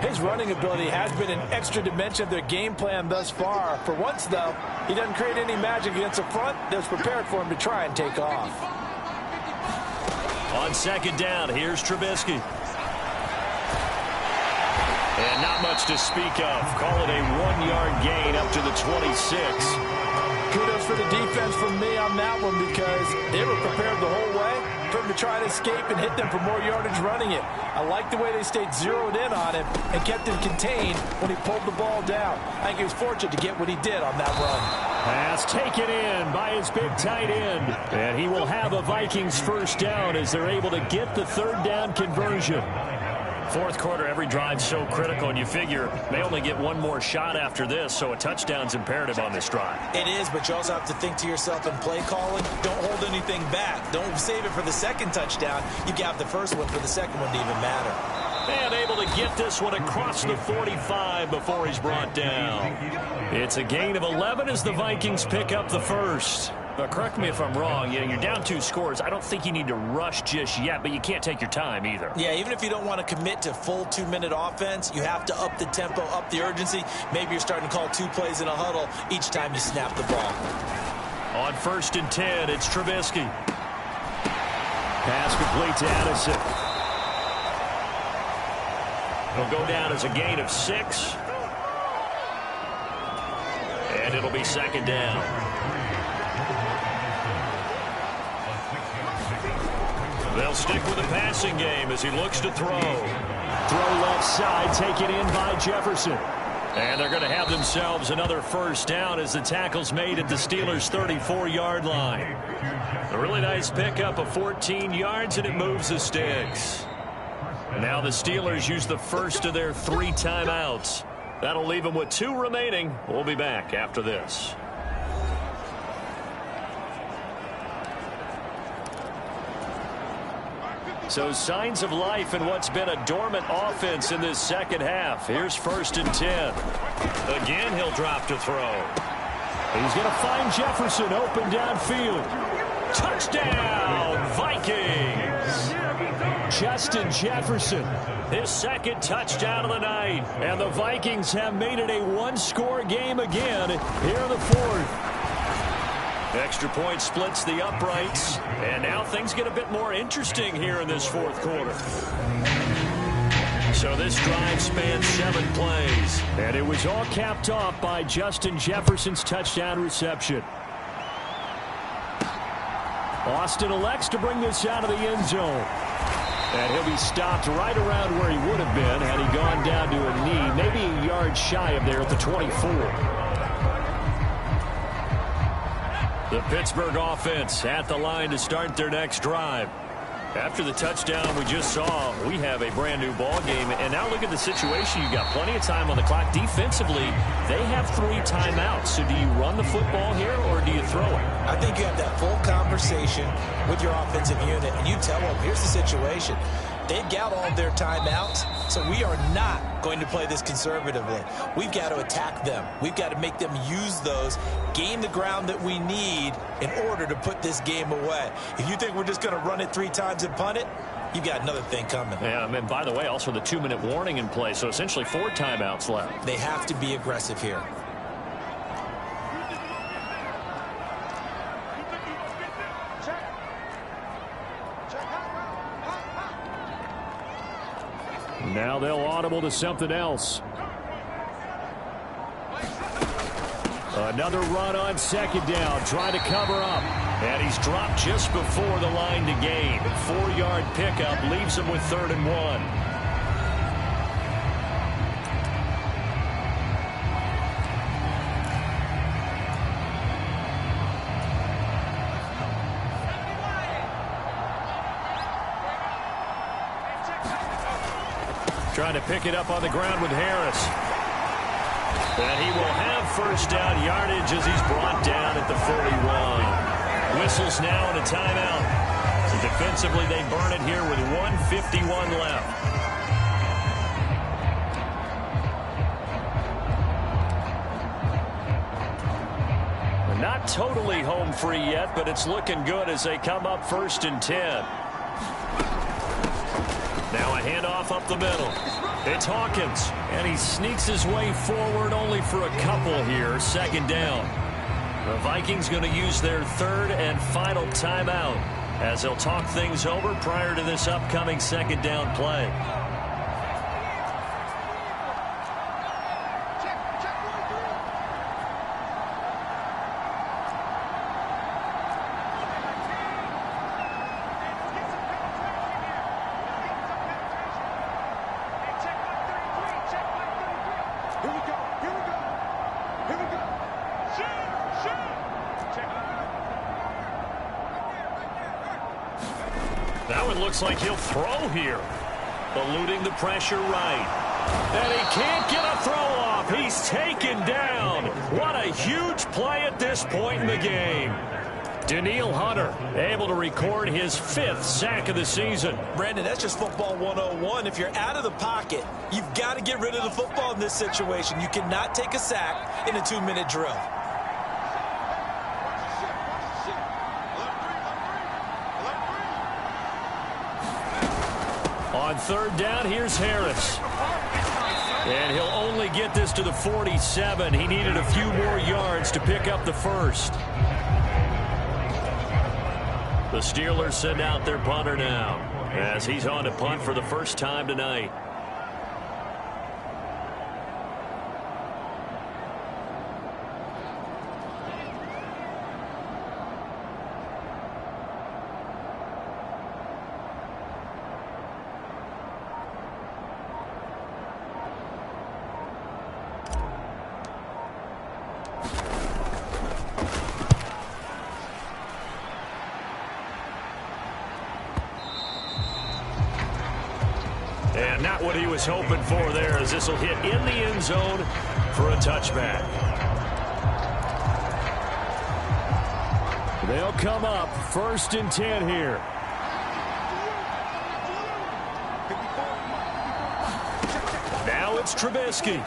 S4: His running ability has been an extra dimension of their game plan thus far. For once, though, he doesn't create any magic against the front that's prepared for him to try and take off.
S2: On second down, here's Trubisky. And not much to speak of. Call it a 1-yard gain up to the 26.
S4: Kudos for the defense from me on that one because they were prepared the whole way for him to try to escape and hit them for more yardage running it. I like the way they stayed zeroed in on him and kept him contained when he pulled the ball down. I think he was fortunate to get what he did on that run.
S6: Pass taken in by his big tight end. And he will have a Vikings first down as they're able to get the 3rd down conversion.
S2: Fourth quarter, every drive's so critical, and you figure they only get one more shot after this, so a touchdown's imperative on this drive.
S3: It is, but you also have to think to yourself in play calling, don't hold anything back. Don't save it for the second touchdown. You got the first one for the second one to even matter.
S2: And able to get this one across the 45 before he's brought down. It's a gain of 11 as the Vikings pick up the first. But correct me if I'm wrong, you're down 2 scores. I don't think you need to rush just yet, but you can't take your time either.
S3: Yeah, even if you don't want to commit to full 2-minute offense, you have to up the tempo, up the urgency. Maybe you're starting to call 2 plays in a huddle each time you snap the ball.
S2: On 1st and 10, it's Trubisky.
S6: Pass complete to Addison.
S2: He'll go down as a gain of 6. And and it'll be second down. They'll stick with the passing game as he looks to throw.
S6: Throw left side, taken in by Jefferson.
S2: And they're going to have themselves another first down as the tackle's made at the Steelers' 34-yard line. A really nice pickup of 14 yards, and it moves the sticks. Now the Steelers use the first of their 3 timeouts. That'll leave them with 2 remaining. We'll be back after this. So signs of life in what's been a dormant offense in this second half. Here's 1st and 10. Again, he'll drop to throw.
S6: He's going to find Jefferson open downfield.
S2: Touchdown, Vikings!
S6: Justin Jefferson.
S2: His 2nd touchdown of the night.
S6: And the Vikings have made it a 1-score game again here in the 4th.
S2: Extra point splits the uprights, and now things get a bit more interesting here in this 4th quarter. So this drive spans 7 plays.
S6: And it was all capped off by Justin Jefferson's touchdown reception. Austin elects to bring this out of the end zone. And he'll be stopped right around where he would have been had he gone down to a knee, maybe a yard shy of there at the 24.
S2: The Pittsburgh offense at the line to start their next drive. After the touchdown we just saw, we have a brand new ball game. And now look at the situation. You've got plenty of time on the clock. Defensively, they have 3 timeouts. So do you run the football here or do you throw it?
S3: I think you have that full conversation with your offensive unit, and you tell them, here's the situation. They've got all of their timeouts, so we are not going to play this conservatively. We've got to attack them. We've got to make them use those, gain the ground that we need in order to put this game away. If you think we're just going to run it 3 times and punt it, you've got another thing coming.
S2: Yeah, and by the way, also the 2-minute warning in play, so essentially 4 timeouts left.
S3: They have to be aggressive here.
S6: Now they'll audible to something else. Another run on 2nd down, trying to cover up.
S2: And he's dropped just before the line to gain. 4-yard pickup leaves him with 3rd and 1. Trying to pick it up on the ground with Harris. And he will have 1st down yardage as he's brought down at the 41. Whistles now and a timeout. So defensively, they burn it here with 1:51 left. They're not totally home free yet, but it's looking good as they come up 1st and 10. Now a handoff up the middle. It's Hawkins, and he sneaks his way forward only for a couple here. 2nd down. The Vikings going to use their 3rd and final timeout as they'll talk things over prior to this upcoming 2nd down play. That one looks like he'll throw here. Eluding the pressure right. And he can't get a throw off. He's taken down. What a huge play at this point in the game. Danielle Hunter able to record his 5th sack of the season.
S3: Brandon, that's just football 101. If you're out of the pocket, you've got to get rid of the football in this situation. You cannot take a sack in a 2-minute drill.
S2: On 3rd down, here's Harris. And he'll only get this to the 47. He needed a few more yards to pick up the 1st. The Steelers send out their punter now as he's on to punt for the first time tonight. And not what he was hoping for there, as this will hit in the end zone for a touchback.
S6: They'll come up 1st and 10 here.
S2: Now it's Trubisky.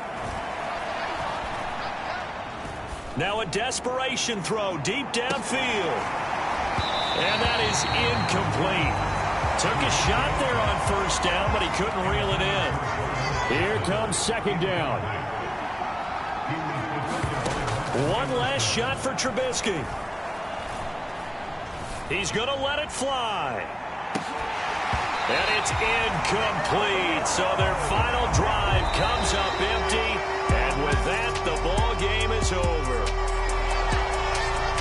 S2: Now a desperation throw deep downfield. And that is incomplete. Took a shot there on 1st down, but he couldn't reel it in.
S6: Here comes 2nd down.
S2: One last shot for Trubisky. He's going to let it fly. And it's incomplete. So their final drive comes up empty. And with that, the ball game is over.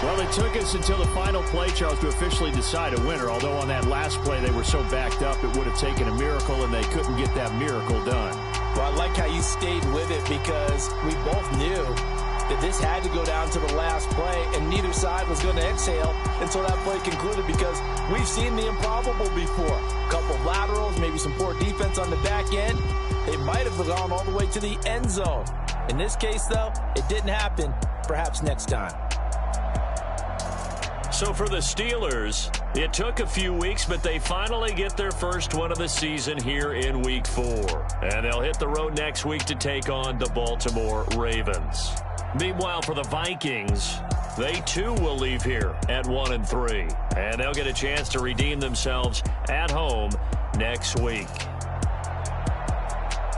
S6: Well, it took us until the final play, Charles, to officially decide a winner. Although on that last play they were so backed up, it would have taken a miracle, and they couldn't get that miracle done.
S4: Well, I like how you stayed with it, because we both knew that this had to go down to the last play, and neither side was going to exhale until that play concluded, because we've seen the improbable before. A couple of laterals, maybe some poor defense on the back end. They might have gone all the way to the end zone. In this case, though, it didn't happen. Perhaps next time.
S2: So for the Steelers, it took a few weeks, but they finally get their first one of the season here in Week 4. And they'll hit the road next week to take on the Baltimore Ravens. Meanwhile, for the Vikings, they too will leave here at 1-3. And they'll get a chance to redeem themselves at home next week.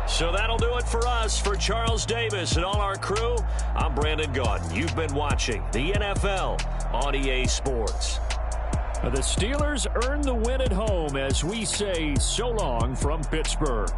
S2: So that'll do it for us. For Charles Davis and all our crew, I'm Brandon Gaudin. You've been watching the NFL on EA Sports.
S6: The Steelers earn the win at home as we say so long from Pittsburgh.